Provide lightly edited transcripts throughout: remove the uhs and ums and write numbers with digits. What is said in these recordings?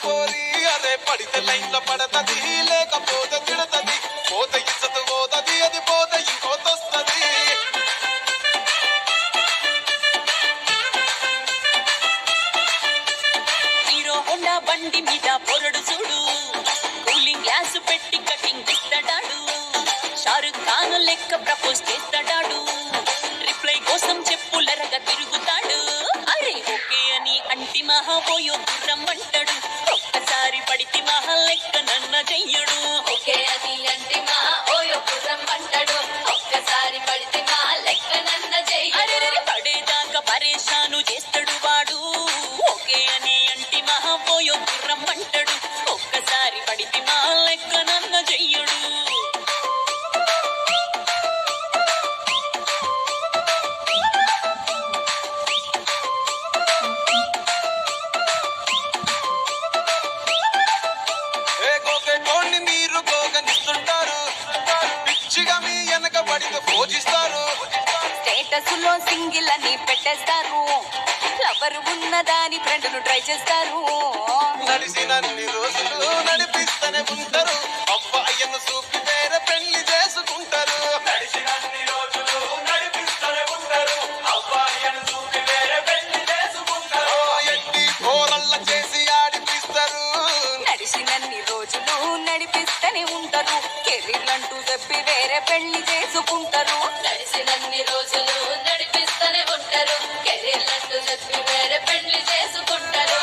పోరి అరే పడితే లైన్ల పడతది లేకపోతే తిడతది పోత ఇచ్చదు పోతది అది పోత ఇంకోతొస్తది హీరో హోండా బండి మీద పొరడు చూడు కూలింగ్ గ్లాస్ పెట్టి కటింగ్ ఇస్తాడాడు షారుఖ్ ఖాన్ లెక్క ప్రపోజ్ చేస్తాడాడు రిప్లై కోసం చెప్పులరగా తిరుగుతాడు అరే ఓకే అని అంటి మహాబోయో గుర్రం అంటాడు ఒక్కసారి పడితే మహా లెక్క నన్న చెయ్యడు ఓకే అని అంటి మహాబోయో గుర్రం అంటాడు ఒక్కసారి పడితే మహా లెక్క నన్న చెయ్యడు పడేదాకా పరేషాను చేస్తాడు వాడు ఓకే అని అంటి మహాబోయో గుర్రం అంటాడు ఒక్కసారి పడితే మహా లెక్క నన్న చెయ్యడు స్టేటస్లో సింగిల్ అని పెట్టేస్తారు లవర్ ఉన్నదాని ఫ్రెండ్ను ట్రై చేస్తారు నడిసినన్ని రోజులు నడిపిస్తూనే ఉంటారు అబ్బాయిను చూపి వేరే పెళ్లి చేసుకుంటారు నడిసినన్ని రోజులు నడిపిస్తూనే ఉంటారు అబ్బాయిను చూపి వేరే పెళ్లి చేసుకుంటారు ఎట్టి కోరల్ల చేసి ఆడిపిస్తారు నడిసినన్ని రోజులు నడిపిస్తూనే ఉంటారు కెరీర్లంటూ చెప్పి వేరే పెళ్లి చేసుకుంటారు నడిసినన్ని రోజులు నడిపిస్తూనే ఉంటారు కెరీర్లంటూ చెప్పి వేరే పెళ్లి చేసుకుంటారు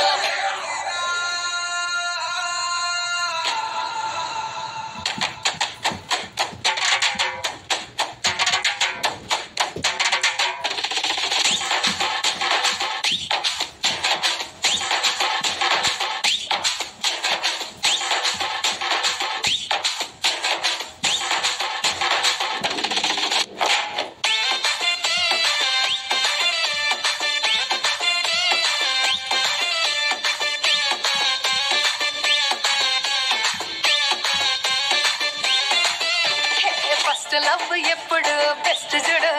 ఫస్ట్ లవ్ ఎప్పుడు బెస్ట్ చూడు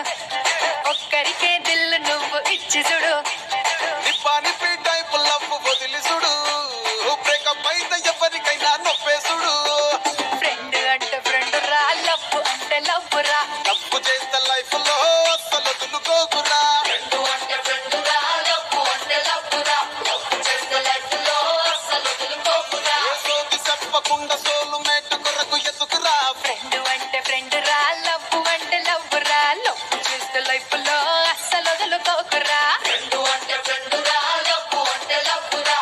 ఒక్కరికే దిల్ నువ్వు ఇచ్చి చూడు నిప్పానిపి టైప్ లవ్ వదిలి చూడు బ్రేకప్ అయితే ఎవరికైనా నొప్పేసుడు ఫ్రెండ్ అంటే ఫ్రెండ్ రా లవ్ అంటే లవ్ రా తప్పు చేస్తే లైఫ్ లో అస్సలు దులుకోకురా ఫ్రెండ్ అంటే ఫ్రెండ్ రా లవ్ అంటే లవ్ రా లవ్ చేస్తే లైఫ్ లో అస్సలు వదులుకోకురా సోది చెప్పకుండా సోలు మేట కొరకు ఎత్తుకురా ఫ్రెండ్ అంటే ఫ్రెండ్ రా లవ్ అంటే లవ్ రా లవ్ చేస్తే లైఫ్ లో అస్సలు వదులుకోకురా ఫ్రెండ్ అంటే ఫ్రెండ్ రా లవ్ అంటే లవ్ రా